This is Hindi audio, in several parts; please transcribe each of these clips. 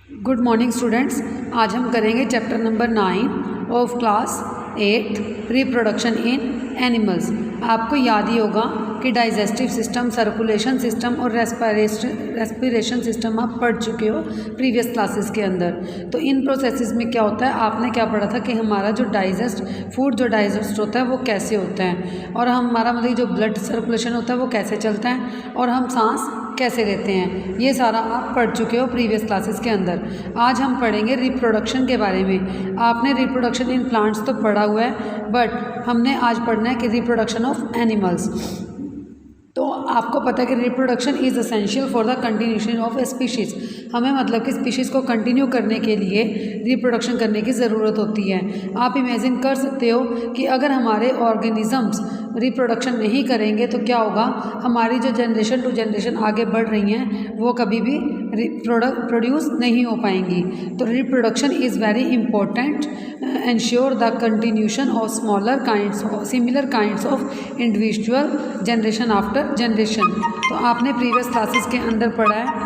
Good morning students. आज हम करेंगे chapter number 9 of class 8 reproduction in animals. आपको याद ही होगा कि डाइजेस्टिव सिस्टम, सर्कुलेशन सिस्टम और रेस्पिरेशन सिस्टम आप पढ़ चुके हो प्रीवियस क्लासेस के अंदर। तो इन प्रोसेसेस में क्या होता है, आपने क्या पढ़ा था कि हमारा जो फूड जो डाइजेस्ट होता है वो कैसे होता है, और हमारा मतलब जो ब्लड सर्कुलेशन होता है वो कैसे चलता है, और हम सांस कैसे लेते हैं, ये सारा आप पढ़ चुके हो प्रीवियस क्लासेस के अंदर। आज हम पढ़ेंगे रिप्रोडक्शन के बारे में। आपने रिप्रोडक्शन इन प्लांट्स तो पढ़ा हुआ है, बट हमने आज पढ़ना है कि रिप्रोडक्शन ऑफ एनिमल्स। तो आपको पता है कि reproduction is essential for the continuation of A species. हमें मतलब कि स्पीशीज़ को कंटिन्यू करने के लिए रिप्रोडक्शन करने की ज़रूरत होती है। आप इमेजिन कर सकते हो कि अगर हमारे ऑर्गेनिजम्स रिप्रोडक्शन नहीं करेंगे तो क्या होगा, हमारी जो जनरेशन टू जनरेशन आगे बढ़ रही हैं वो कभी भी प्रोड्यूस नहीं हो पाएंगी। तो reproduction is very important, ensure the continuation of similar kinds of individual generation after generation. तो आपने प्रीवियस क्लासेस के अंदर पढ़ा है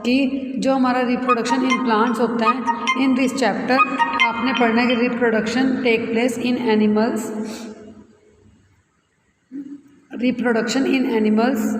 कि जो हमारा रिप्रोडक्शन इन प्लांट्स होता है, इन दिस चैप्टर आपने पढ़ना है कि reproduction take place in animals. Reproduction in animals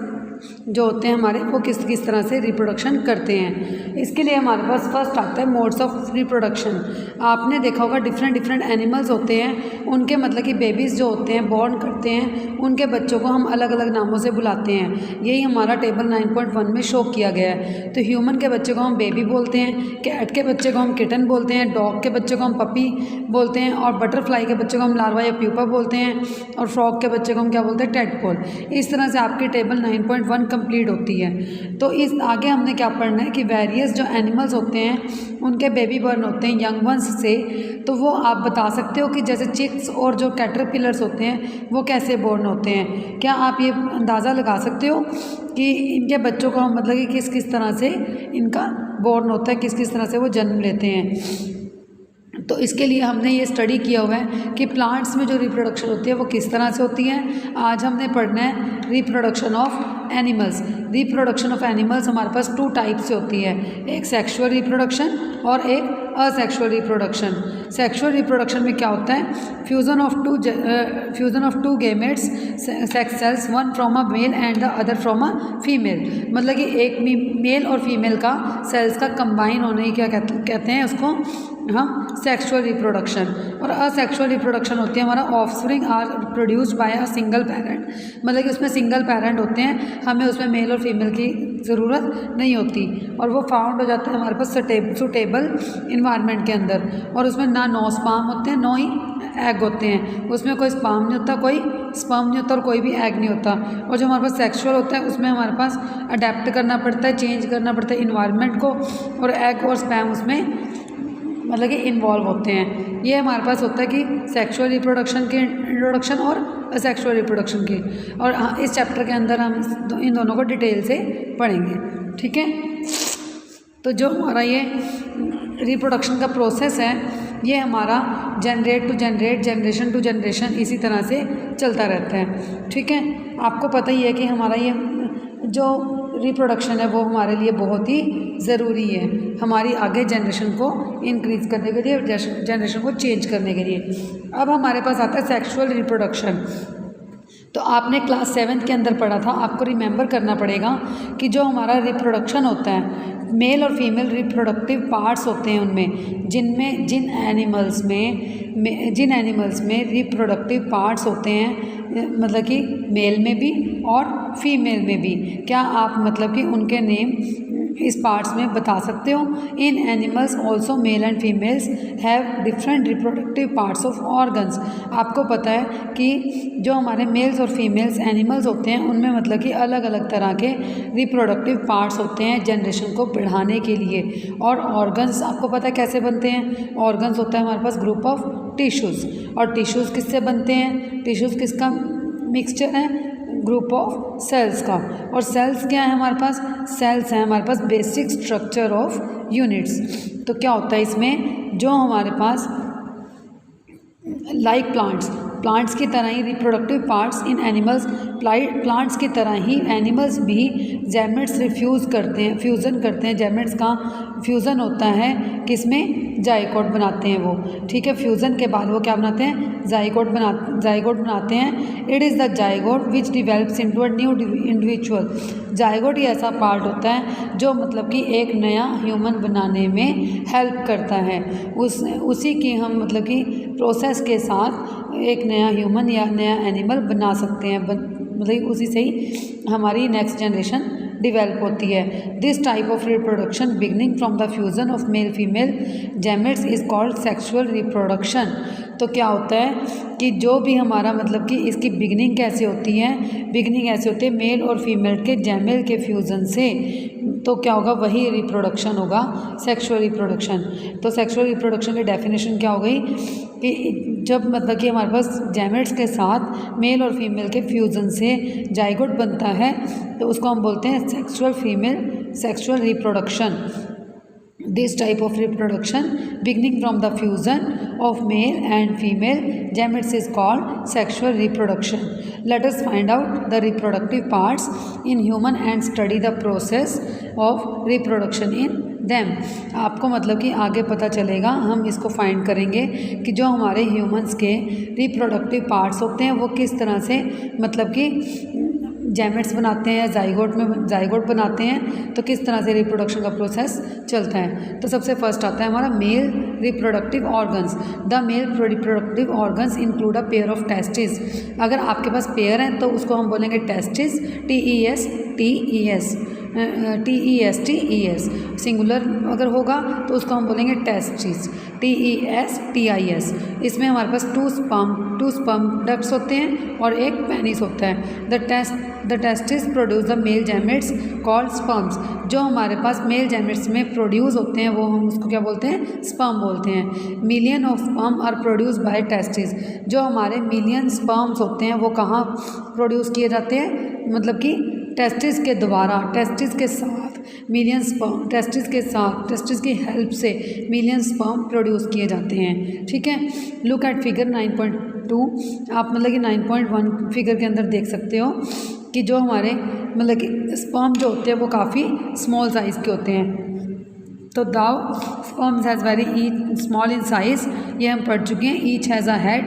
जो होते हैं हमारे, वो किस किस तरह से रिप्रोडक्शन करते हैं। इसके लिए हमारे पास फर्स्ट आता है मोड्स ऑफ रिप्रोडक्शन। आपने देखा होगा डिफरेंट एनिमल्स होते हैं, उनके मतलब कि बेबीज़ जो होते हैं बॉर्न करते हैं, उनके बच्चों को हम अलग अलग नामों से बुलाते हैं। यही हमारा टेबल 9.1 में शो किया गया है। तो ह्यूमन के बच्चे को हम बेबी बोलते हैं, कैट के बच्चे को हम किटन बोलते हैं, डॉग के बच्चे को हम पपी बोलते हैं, और बटरफ्लाई के बच्चे को हम लार्वा या प्यूपा बोलते हैं, और फ्रॉग के बच्चे को हम क्या बोलते हैं, टेडपोल। इस तरह से आपकी टेबल 9.1 कंप्लीट होती है। तो इस आगे हमने क्या पढ़ना है कि वेरियस जो एनिमल्स होते हैं उनके बेबी बर्न होते हैं यंग वंस से। तो वो आप बता सकते हो कि जैसे चिक्स और जो कैटरपिलर्स होते हैं वो कैसे बॉर्न होते हैं। क्या आप ये अंदाज़ा लगा सकते हो कि इनके बच्चों को हम मतलब कि किस किस तरह से इनका बॉर्न होता है, किस किस तरह से वो जन्म लेते हैं। तो इसके लिए हमने ये स्टडी किया हुआ है कि प्लांट्स में जो रिप्रोडक्शन होती है वो किस तरह से होती है। आज हमने पढ़ना है reproduction of animals. Reproduction of animals हमारे पास 2 टाइप से होती है, एक सेक्सुअल रिप्रोडक्शन और एक असेक्सुअल रिप्रोडक्शन। सेक्सुअल रिप्रोडक्शन में क्या होता है, fusion of two gametes sex cells, one from a male and the other from a female. मतलब कि एक मेल और फीमेल का सेल्स का कंबाइन होने की क्या कहते हैं उसको हम सेक्सुअल रिप्रोडक्शन। और असेक्सुअल रिप्रोडक्शन होती है हमारा offspring are produced by a single parent. मतलब कि उसमें सिंगल पेरेंट होते हैं, हमें उसमें मेल और फीमेल की ज़रूरत नहीं होती, और वो फाउंड हो जाते हैं हमारे पास सुटेबल इन्वायरमेंट के अंदर। और उसमें ना 9 स्पर्म होते हैं, 9 ही एग होते हैं। उसमें कोई स्पर्म नहीं होता, कोई स्पर्म नहीं होता, और कोई भी एग नहीं होता। और जो हमारे पास सेक्सुअल होता है उसमें हमारे पास अडेप्ट करना पड़ता है, चेंज करना पड़ता है इन्वायरमेंट को, और एग और स्पर्म उसमें मतलब कि इन्वॉल्व होते हैं। ये हमारे पास होता है कि सेक्सुअल रिप्रोडक्शन की इंट्रोडक्शन और असेक्सुअल रिप्रोडक्शन की। और इस चैप्टर के अंदर हम इन दोनों को डिटेल से पढ़ेंगे, ठीक है। तो जो हमारा ये रिप्रोडक्शन का प्रोसेस है ये हमारा generate to generate, generation to generation इसी तरह से चलता रहता है, ठीक है। आपको पता ही है कि हमारा ये जो रिप्रोडक्शन है वो हमारे लिए बहुत ही ज़रूरी है, हमारी आगे जनरेशन को इंक्रीज़ करने के लिए, जनरेशन को चेंज करने के लिए। अब हमारे पास आता है सेक्सुअल रिप्रोडक्शन। तो आपने क्लास 7 के अंदर पढ़ा था, आपको रिमेंबर करना पड़ेगा कि जो हमारा रिप्रोडक्शन होता है, मेल और फीमेल रिप्रोडक्टिव पार्ट्स होते हैं उनमें, जिन एनिमल्स में रिप्रोडक्टिव पार्ट्स होते हैं, मतलब कि मेल में भी और फीमेल में भी। क्या आप मतलब कि उनके नेम इस पार्ट्स में बता सकते हो। In animals also male and females have different reproductive parts of organs. आपको पता है कि जो हमारे मेल्स और फीमेल्स एनिमल्स होते हैं उनमें मतलब कि अलग अलग तरह के रिप्रोडक्टिव पार्ट्स होते हैं जनरेशन को बढ़ाने के लिए। और ऑर्गन्स आपको पता है कैसे बनते हैं, ऑर्गन्स होता है हमारे पास ग्रुप ऑफ टिश्यूज़। और टिश्यूज़ किससे बनते हैं, टिश्यूज़ किसका मिक्सचर है, ग्रुप ऑफ सेल्स का। और सेल्स क्या है हमारे पास, सेल्स हैं हमारे पास बेसिक स्ट्रक्चर ऑफ यूनिट्स। तो क्या होता है इसमें, जो हमारे पास लाइक प्लांट्स, प्लांट्स की तरह ही reproductive parts in animals, plants की तरह ही एनिमल्स भी गैमेट्स फ्यूज़न करते हैं। गैमेट्स का फ्यूज़न होता है किसमें, जाइगोट बनाते हैं वो, ठीक है। फ्यूज़न के बाद वो क्या बनाते हैं, जाइगोट बनाते हैं। It is the zygote which develops into a new individual. Zygote ही ऐसा पार्ट होता है जो मतलब कि एक नया ह्यूमन बनाने में हेल्प करता है। उसी की हम मतलब कि प्रोसेस के साथ एक नया ह्यूमन या नया एनिमल बना सकते हैं, मतलब उसी से ही हमारी नेक्स्ट जनरेशन डिवेल्प होती है। This type of reproduction beginning from the fusion of male female gametes is called sexual reproduction. तो क्या होता है कि जो भी हमारा मतलब कि इसकी बिगनिंग कैसे होती है, बिगनिंग ऐसे होती है मेल और फीमेल के गैमेट के फ्यूज़न से। तो क्या होगा, वही रिप्रोडक्शन होगा, सेक्सुअल रिप्रोडक्शन। तो सेक्सुअल रिप्रोडक्शन की डेफिनेशन क्या हो गई कि जब मतलब कि हमारे पास गैमेट्स के साथ मेल और फीमेल के फ्यूज़न से जाइगोट बनता है तो उसको हम बोलते हैं sexual reproduction. This type of reproduction beginning from the fusion of male and female gametes is called sexual reproduction. Let us find out the reproductive parts in human and study the process of reproduction in them. आपको मतलब कि आगे पता चलेगा, हम इसको फाइंड करेंगे कि जो हमारे ह्यूमंस के रिप्रोडक्टिव पार्ट्स होते हैं वो किस तरह से मतलब कि गैमेट्स बनाते हैं, जाइगोट बनाते हैं, तो किस तरह से रिप्रोडक्शन का प्रोसेस चलता है। तो सबसे फर्स्ट आता है हमारा male reproductive organs. The male reproductive organs include a pair of testis. अगर आपके पास पेयर हैं तो उसको हम बोलेंगे टेस्टिस, TESTES। सिंगुलर अगर होगा तो उसको हम बोलेंगे टेस्टिस, TESTIS। इसमें हमारे पास टू स्पर्म डक्ट्स होते हैं और एक पेनिस होता है। The testis produce the male gametes called sperms. जो हमारे पास मेल गैमेट्स में प्रोड्यूस होते हैं वो हम उसको क्या बोलते हैं, स्पर्म बोलते हैं। Million of sperm are produce by testis. जो हमारे मिलियन स्पर्म्स होते हैं वो कहाँ प्रोड्यूस किए जाते हैं, मतलब कि टेस्टिस के द्वारा, टेस्टिस के साथ मिलियन स्पर्म, टेस्टिस की हेल्प से मिलियन स्पर्म प्रोड्यूस किए जाते हैं, ठीक है। Look at figure 9.2। आप मतलब कि 9.1 फिगर के अंदर देख सकते हो कि जो हमारे मतलब कि स्पर्म जो होते हैं वो काफ़ी स्मॉल साइज़ के होते हैं। तो though sperms has very small in size, ये हम पढ़ चुके हैं। ईच हैज़ अ हेड,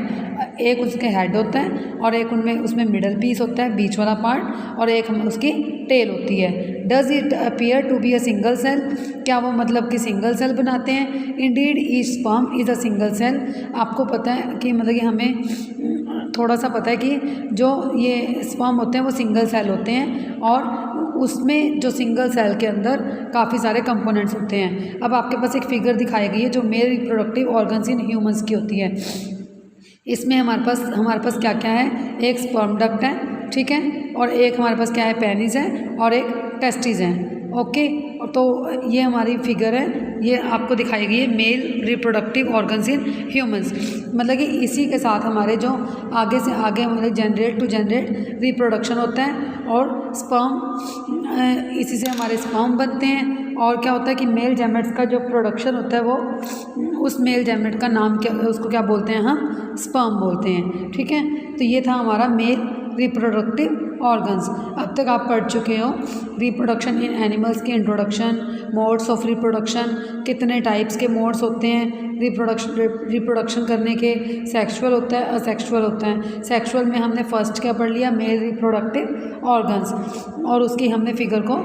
एक उसके हेड होता है और एक उसमें मिडल पीस होता है, बीच वाला पार्ट, और एक उसकी टेल होती है। Does it appear to be a single cell. क्या वो मतलब कि सिंगल सेल बनाते हैं। Indeed each sperm is a single cell. आपको पता है कि मतलब कि हमें थोड़ा सा पता है कि जो ये स्पर्म होते हैं वो सिंगल सेल होते हैं और उसमें जो सिंगल सेल के अंदर काफ़ी सारे कंपोनेंट्स होते हैं। अब आपके पास एक फिगर दिखाई गई है जो male reproductive organs in humans की होती है। इसमें हमारे पास क्या क्या है, एक स्पर्म डक्ट है, ठीक है, और एक हमारे पास क्या है, पेनिस है, और एक टेस्टिस है, ओके। तो ये हमारी फिगर है, ये आपको दिखाई गई है male reproductive organs in humans. मतलब कि इसी के साथ हमारे जो आगे से आगे हमारे जनरेट टू जनरेट रिप्रोडक्शन होता है और स्पर्म, इसी से हमारे स्पर्म बनते हैं। और क्या होता है कि मेल गैमेट्स का जो प्रोडक्शन होता है वो उस मेल गैमेट का नाम क्या, उसको क्या बोलते हैं, हम स्पर्म बोलते हैं, ठीक है। तो ये था हमारा मेल रिप्रोडक्टिव ऑर्गन्स। अब तक आप पढ़ चुके हो रिप्रोडक्शन इन एनिमल्स की इंट्रोडक्शन, मोड्स ऑफ रिप्रोडक्शन, कितने टाइप्स के मोड्स होते हैं रिप्रोडक्शन करने के। सेक्सुअल होता है, असेक्सुअल होता है। सेक्सुअल में हमने फर्स्ट क्या पढ़ लिया, मेल रिप्रोडक्टिव ऑर्गन्स, और उसकी हमने फिगर को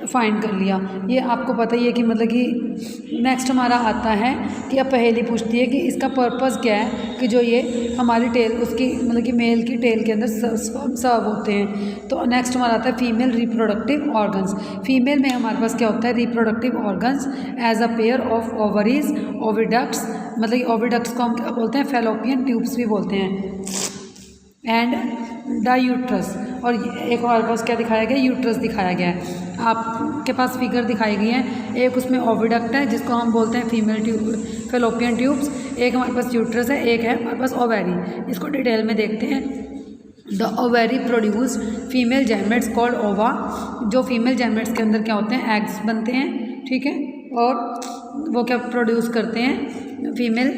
फाइंड कर लिया। ये आपको पता ही है कि मतलब कि नेक्स्ट हमारा आता है कि अब पहेली पूछती है कि इसका पर्पस क्या है, कि जो ये हमारी टेल उसकी मतलब कि मेल की टेल के अंदर सर्व होते हैं। तो नेक्स्ट हमारा आता है फीमेल रिप्रोडक्टिव ऑर्गन्स। फीमेल में हमारे पास क्या होता है, reproductive organs as a pair of ovaries, oviducts, मतलब कि ओविडक्ट्स को हम क्या बोलते हैं, फैलोपियन ट्यूब्स भी बोलते हैं, एंड द यूट्रस। और एक और पास क्या दिखाया गया, यूट्रस दिखाया गया है। आपके पास फिगर दिखाई गई है, एक उसमें ओविडक्ट है जिसको हम बोलते हैं फीमेल फैलोपियन ट्यूब्स, एक हमारे पास यूट्रस है, एक है हमारे पास ओवेरी। इसको डिटेल में देखते हैं। The ovary produce female gametes called ओवा। जो फीमेल गैमेट्स के अंदर क्या होते हैं, एग्स बनते हैं, ठीक है, और वो क्या प्रोड्यूस करते हैं, फीमेल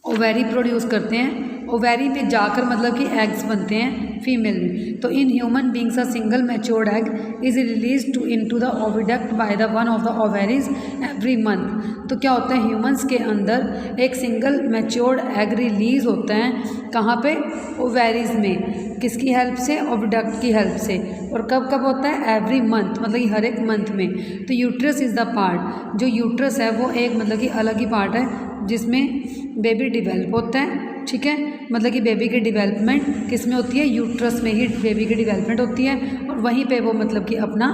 ओवेरी प्रोड्यूस करते हैं। ओवेरी में जाकर मतलब कि एग्स बनते हैं फीमेल में। तो in human beings a single matured egg is release into the oviduct by the one of the ovaries every month. तो क्या होता है, ह्यूमंस के अंदर एक सिंगल मैच्योर्ड एग रिलीज होता है, कहाँ पे, ओवेरीज में। किसकी हेल्प से, ओविडक्ट की हेल्प से। और कब कब होता है, एवरी मंथ, मतलब कि हर एक मंथ में। तो यूट्रस इज़ द पार्ट, जो यूट्रस है वो एक मतलब कि अलग ही पार्ट है जिसमें बेबी डिवेल्प होता है, ठीक है। मतलब कि बेबी की डेवलपमेंट किस में होती है, यूट्रस में ही बेबी की डेवलपमेंट होती है, और वहीं पे वो मतलब कि अपना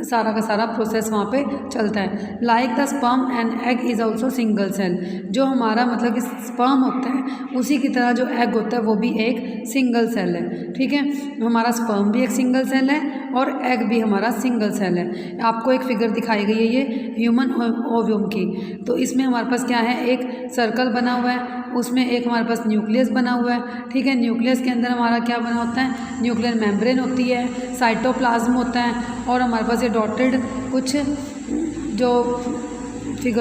सारा का सारा प्रोसेस वहाँ पे चलता है। Like the sperm and egg is also single cell. जो हमारा मतलब कि स्पर्म होता है उसी की तरह जो एग होता है वो भी एक सिंगल सेल है, ठीक है। हमारा स्पर्म भी एक सिंगल सेल है और एग भी हमारा सिंगल सेल है। आपको एक फिगर दिखाई गई है ये ह्यूमन ओव्यूम की। तो इसमें हमारे पास क्या है, एक सर्कल बना हुआ है, उसमें एक हमारे पास न्यूक्लियस बना हुआ है, ठीक है। न्यूक्लियस के अंदर हमारा क्या बना होता है, न्यूक्लियर मेम्ब्रेन होती है, साइटोप्लाज्म होता है, और हमारे पास ये डॉटेड कुछ जो फिगर